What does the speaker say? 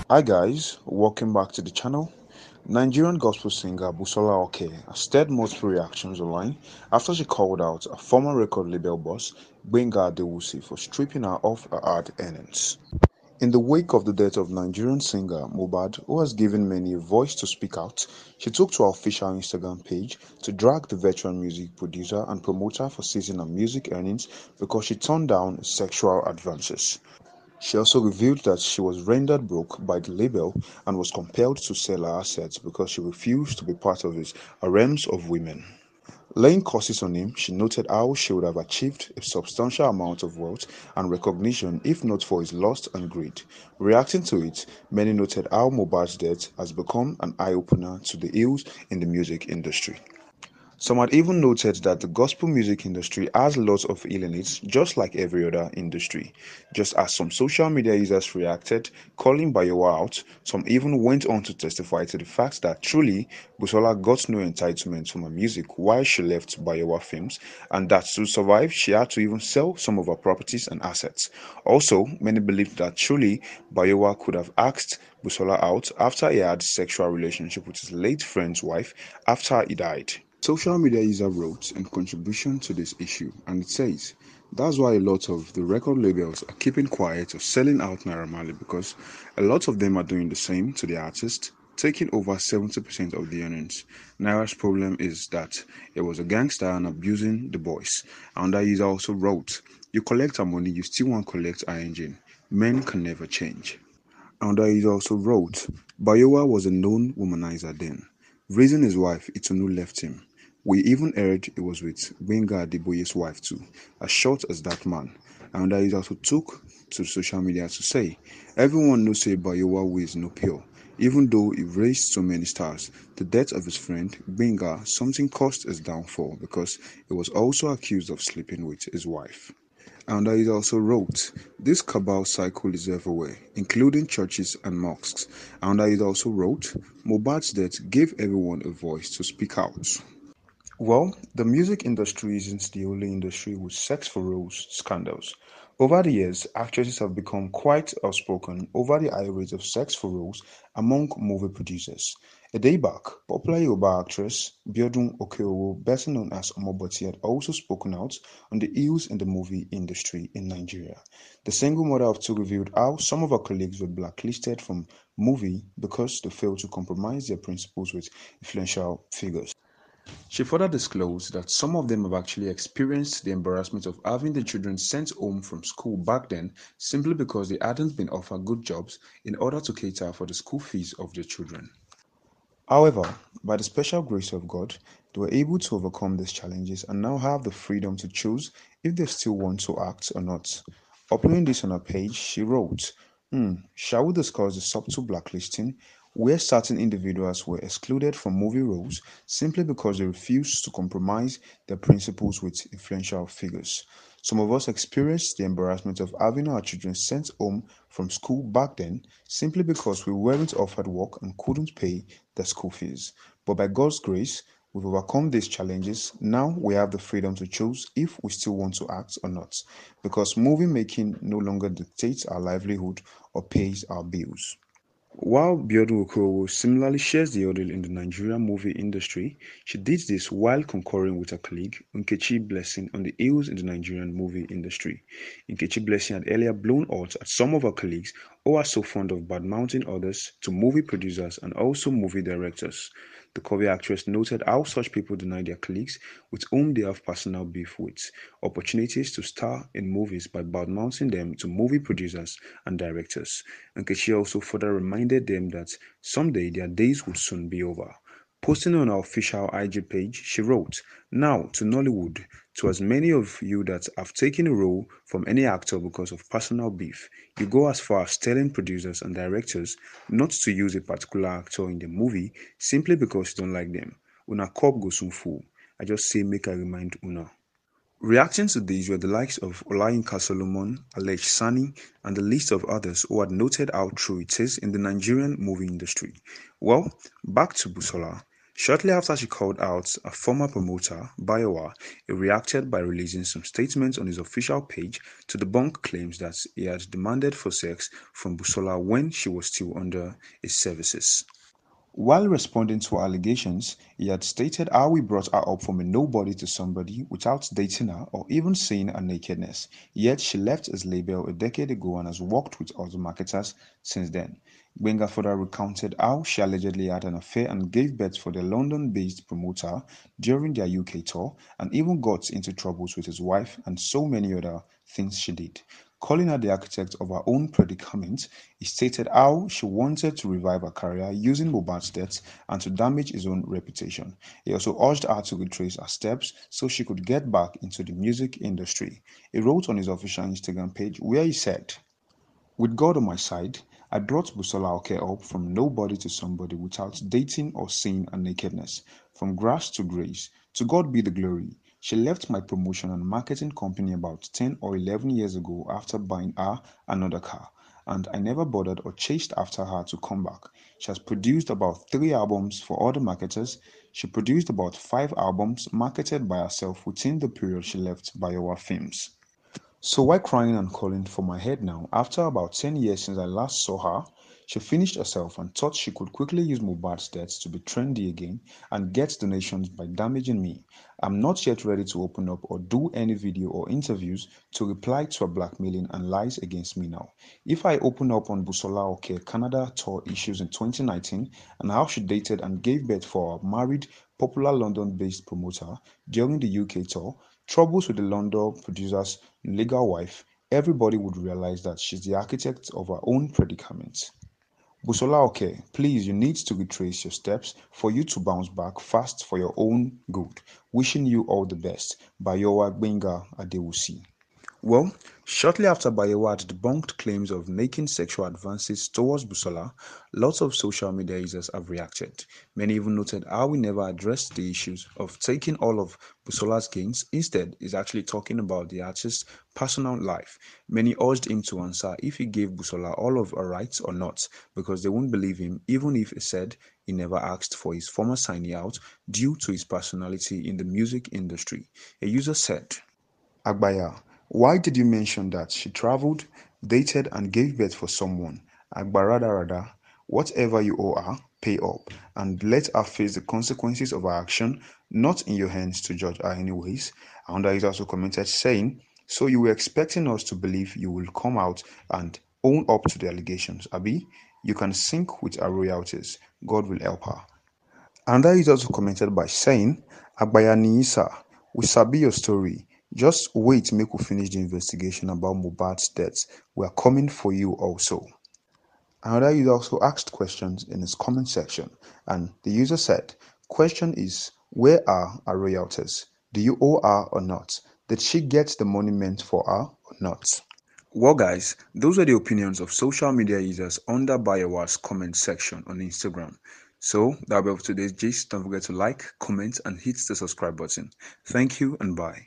Hi guys, welcome back to the channel. Nigerian gospel singer Busola Oke has stirred multiple reactions online after she called out a former record label boss, Gbenga Adewusi, for stripping her of her hard earnings. In the wake of the death of Nigerian singer Mohbad, who has given many a voice to speak out, she took to her official Instagram page to drag the veteran music producer and promoter for seizing her music earnings because she turned down sexual advances. She also revealed that she was rendered broke by the label and was compelled to sell her assets because she refused to be part of its harems of women. Laying curses on him, she noted how she would have achieved a substantial amount of wealth and recognition if not for his lust and greed. Reacting to it, many noted how Mohbad's death has become an eye-opener to the ills in the music industry. Some had even noted that the gospel music industry has lots of ill in it, just like every other industry. Just as some social media users reacted, calling Bayowa out, some even went on to testify to the fact that truly Busola got no entitlement from her music while she left Bayowa Films, and that to survive, she had to even sell some of her properties and assets. Also, many believed that truly Bayowa could have asked Busola out after he had sexual relationship with his late friend's wife after he died. Social media user wrote in contribution to this issue, and it says, that's why a lot of the record labels are keeping quiet or selling out Naira Marley because a lot of them are doing the same to the artist, taking over 70% of the earnings. Naira's problem is that he was a gangster and abusing the boys. And that user also wrote, you collect our money, you still want to collect our engine. Men can never change. And that user also wrote, Bayowa was a known womanizer then. Raising his wife, Itunu left him. We even heard he was with Gbenga Adewusi's wife too, as short as that man. And that also took to social media to say, everyone knows say Bayowa weighs no pure. Even though he raised so many stars, the death of his friend Gbenga something caused his downfall because he was also accused of sleeping with his wife. And he also wrote, this cabal cycle is everywhere, including churches and mosques. And he also wrote, Mohbad's death gave everyone a voice to speak out. Well, the music industry isn't the only industry with sex for roles scandals. Over the years, actresses have become quite outspoken over the high rate of sex for roles among movie producers. A day back, popular Yoruba actress Biodun Okeowo, better known as Omoboti, had also spoken out on the ills in the movie industry in Nigeria. The single mother of two revealed how some of her colleagues were blacklisted from movie because they failed to compromise their principles with influential figures. She further disclosed that some of them have actually experienced the embarrassment of having their children sent home from school back then simply because they hadn't been offered good jobs in order to cater for the school fees of their children. However, by the special grace of God, they were able to overcome these challenges and now have the freedom to choose if they still want to act or not. Uploading this on her page, she wrote, shall we discuss the subtle blacklisting where certain individuals were excluded from movie roles simply because they refused to compromise their principles with influential figures? Some of us experienced the embarrassment of having our children sent home from school back then simply because we weren't offered work and couldn't pay the school fees. But by God's grace, we've overcome these challenges. Now we have the freedom to choose if we still want to act or not, because movie making no longer dictates our livelihood or pays our bills. While Biodun Okorowo similarly shares the ordeal in the Nigerian movie industry, she did this while concurring with her colleague Nkechi Blessing on the ills in the Nigerian movie industry. Nkechi Blessing had earlier blown out at some of her colleagues who are so fond of badmouthing others to movie producers and also movie directors. The Kobe actress noted how such people deny their colleagues with whom they have personal beef with opportunities to star in movies by badmouthing them to movie producers and directors. Nkechi also further reminded them that someday their days would soon be over. Posting on her official IG page, she wrote, now to Nollywood, to as many of you that have taken a role from any actor because of personal beef, you go as far as telling producers and directors not to use a particular actor in the movie simply because you don't like them. Una corp go soon full. I just say make I remind Una. Reacting to these were the likes of Olayinka Solomon, Allëgations, and the list of others who had noted how true it is in the Nigerian movie industry. Well, back to Busola. Shortly after she called out a former promoter, Bayowa, he reacted by releasing some statements on his official page to debunk claims that he had demanded for sex from Busola when she was still under his services. While responding to allegations, he had stated how he brought her up from a nobody to somebody without dating her or even seeing her nakedness. Yet she left his label a decade ago and has worked with other marketers since then. Gbenga further recounted how she allegedly had an affair and gave birth for the London-based promoter during their UK tour and even got into troubles with his wife and so many other things she did. Calling her the architect of her own predicament, he stated how she wanted to revive her career using Mohbad's death and to damage his own reputation. He also urged her to retrace her steps so she could get back into the music industry. He wrote on his official Instagram page where he said, "With God on my side, I brought Busola Oke up from nobody to somebody without dating or seeing her nakedness. From grass to grace, to God be the glory. She left my promotion and marketing company about 10 or 11 years ago after buying her another car, and I never bothered or chased after her to come back. She has produced about 3 albums for other marketers. She produced about 5 albums marketed by herself within the period she left Bayowa Films. So why crying and calling for my head now? After about 10 years since I last saw her, she finished herself and thought she could quickly use Mohbad's death to be trendy again and get donations by damaging me. I'm not yet ready to open up or do any video or interviews to reply to her blackmailing and lies against me now. If I open up on Busola Oke Canada tour issues in 2019 and how she dated and gave birth for a married, popular London-based promoter during the UK tour, troubles with the London producer's legal wife, everybody would realize that she's the architect of her own predicament. Busola Oke, please, you need to retrace your steps for you to bounce back fast for your own good. Wishing you all the best. Bayowa Gbenga Adewusi. Well, shortly after Bayowa had debunked claims of making sexual advances towards Busola, lots of social media users have reacted. Many even noted how he never addressed the issues of taking all of Busola's gains. Instead, he's actually talking about the artist's personal life. Many urged him to answer if he gave Busola all of her rights or not, because they won't believe him even if he said he never asked for his former signee out due to his personality in the music industry. A user said, Agbaya, why did you mention that she traveled, dated and gave birth for someone? Agbarada, whatever you owe her, pay up and let her face the consequences of her action, not in your hands to judge her anyways. And he also commented saying, so you were expecting us to believe you will come out and own up to the allegations, Abi? You can sink with her royalties. God will help her. Another user also commented by saying, Agbaya Niisa, we sabi your story. Just wait make we finish the investigation about Mohbad's death. We are coming for you also. Another user also asked questions in his comment section, and the user said, question is, where are our royalties? Do you owe her or not? Did she get the money meant for her or not? Well guys, those were the opinions of social media users under Bayowa's comment section on Instagram. So that'll be all for today's gist. Don't forget to like, comment and hit the subscribe button. Thank you and bye.